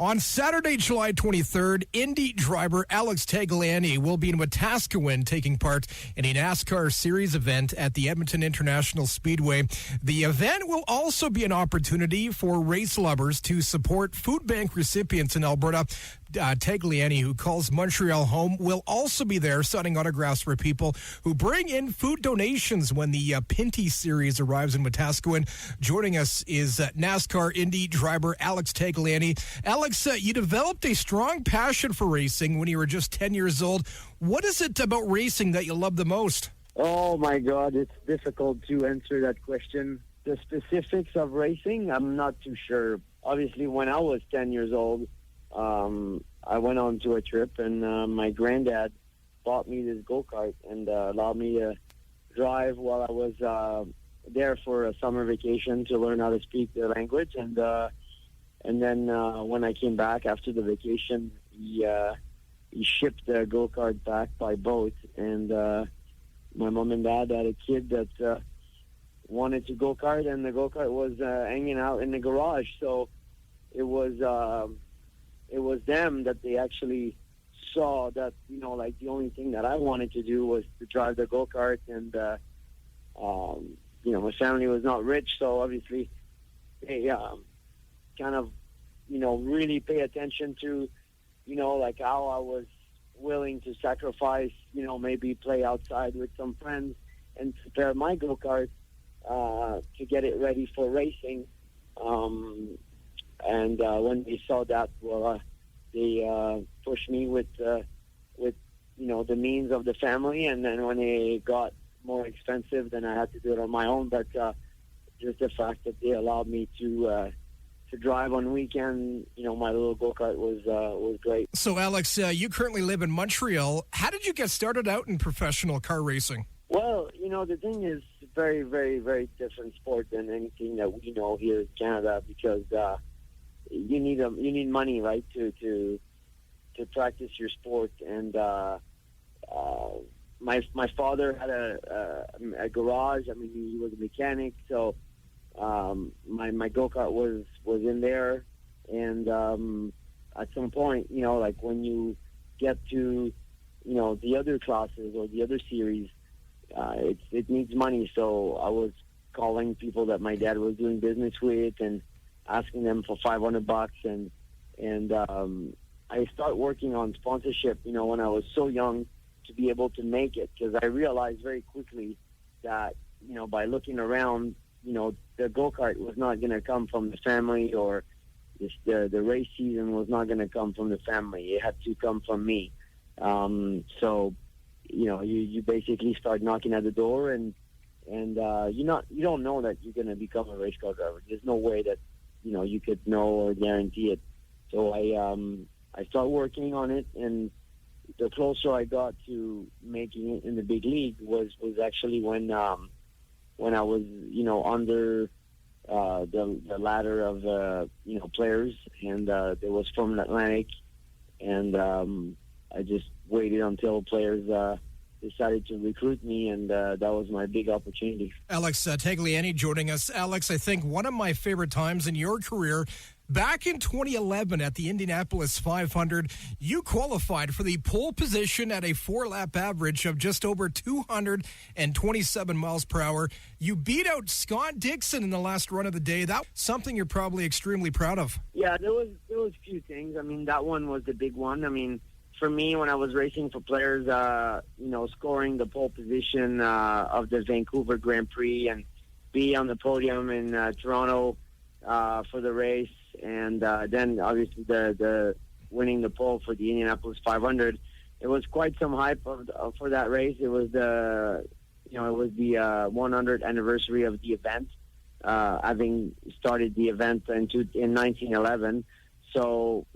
On Saturday, July 23rd, Indy driver Alex Tagliani will be in Wetaskiwin taking part in a NASCAR series event at the Edmonton International Speedway. The event will also be an opportunity for race lovers to support food bank recipients in Alberta. Tagliani, who calls Montreal home, will also be there signing autographs for people who bring in food donations when the Pinty Series arrives in Wetaskiwin. Joining us is NASCAR Indy driver Alex Tagliani. Alex, you developed a strong passion for racing when you were just 10 years old. What is it about racing that you love the most? Oh, my God, it's difficult to answer that question. The specifics of racing, I'm not too sure. Obviously, when I was 10 years old, I went on to a trip, and my granddad bought me this go-kart and allowed me to drive while I was there for a summer vacation to learn how to speak the language. And then when I came back after the vacation, he shipped the go-kart back by boat. And my mom and dad had a kid that wanted to go-kart, and the go-kart was hanging out in the garage. So it was them that they actually saw that, like the only thing that I wanted to do was to drive the go-kart. And, my family was not rich, so obviously they kind of, really pay attention to, like how I was willing to sacrifice, maybe play outside with some friends and prepare my go-kart to get it ready for racing. And when they saw that, they pushed me with the means of the family. And then when it got more expensive, then I had to do it on my own. But just the fact that they allowed me to drive on weekend, my little go-kart was great. So, Alex, you currently live in Montreal. How did you get started out in professional car racing? Well, the thing is very, very, very different sport than anything that we know here in Canada, because you need money, right, to practice your sport. And my father had a garage. I mean, he was a mechanic, so my go-kart was in there. And at some point, like when you get to the other classes or the other series, it needs money. So I was calling people that my dad was doing business with and asking them for $500, and I started working on sponsorship, when I was so young, to be able to make it, because I realized very quickly that, by looking around, the go-kart was not going to come from the family, or the race season was not going to come from the family. It had to come from me. So, you basically start knocking at the door, and you don't know that you're going to become a race car driver. There's no way that you could know or guarantee it. So I started working on it, and the closer I got to making it in the big league was actually when I was under the ladder of players, and there was from Atlantic, and I just waited until players decided to recruit me, and that was my big opportunity. Alex Tagliani joining us. Alex, I think one of my favorite times in your career, back in 2011 at the Indianapolis 500, you qualified for the pole position at a 4-lap average of just over 227 miles per hour. You beat out Scott Dixon in the last run of the day. That's something you're probably extremely proud of. Yeah, there was a few things. I mean, that one was the big one. I mean, for me, when I was racing for players, scoring the pole position of the Vancouver Grand Prix and be on the podium in Toronto for the race, and then obviously the winning the pole for the Indianapolis 500, it was quite some hype for that race. It was the 100th anniversary of the event, having started the event in 1911. So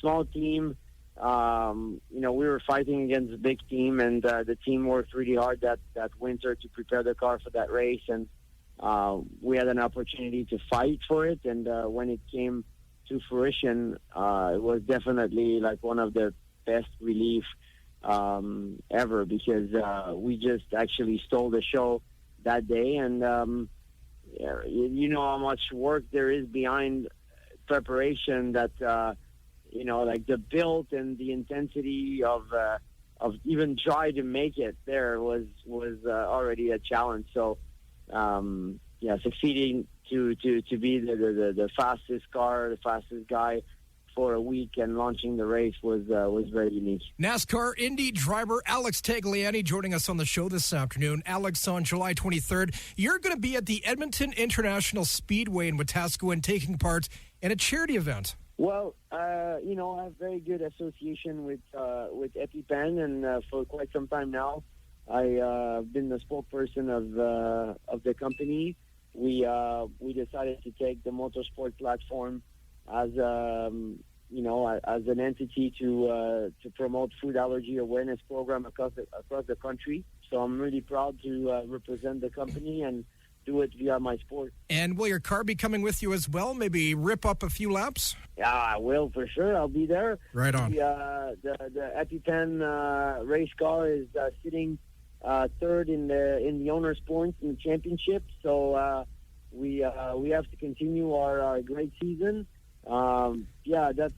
small team. We were fighting against a big team, and the team worked really hard that winter to prepare the car for that race, and we had an opportunity to fight for it. And when it came to fruition, it was definitely like one of the best relief ever, because we just actually stole the show that day. And you know how much work there is behind preparation, that like the build and the intensity of even trying to make it there was already a challenge. So, succeeding to be the fastest car, the fastest guy for a week and launching the race was very unique. NASCAR Indy driver Alex Tagliani joining us on the show this afternoon. Alex, on July 23rd, you're going to be at the Edmonton International Speedway in Wetaskiwin taking part in a charity event. Well, I have very good association with EpiPen, and for quite some time now, I've been the spokesperson of the company. We decided to take the motorsport platform as an entity to promote food allergy awareness program across the country. So I'm really proud to represent the company and do it via my sport. And will your car be coming with you as well? Maybe rip up a few laps? Yeah, I will for sure. I'll be there. Right on. The EpiPen race car is sitting third in the owners' points in the championship. So we have to continue our great season. That's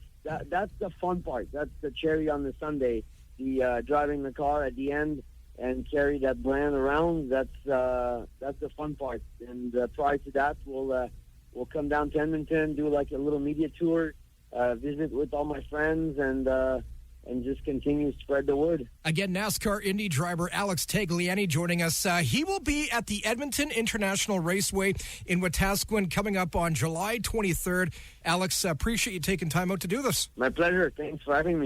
the fun part. That's the cherry on the sundae. The driving the car at the end and carry that brand around. That's the fun part. And prior to that, we'll come down to Edmonton, do like a little media tour, visit with all my friends, and just continue to spread the word. Again, NASCAR Indy driver Alex Tagliani joining us. He will be at the Edmonton International Raceway in Wetaskiwin coming up on July 23rd. Alex, appreciate you taking time out to do this. My pleasure. Thanks for having me.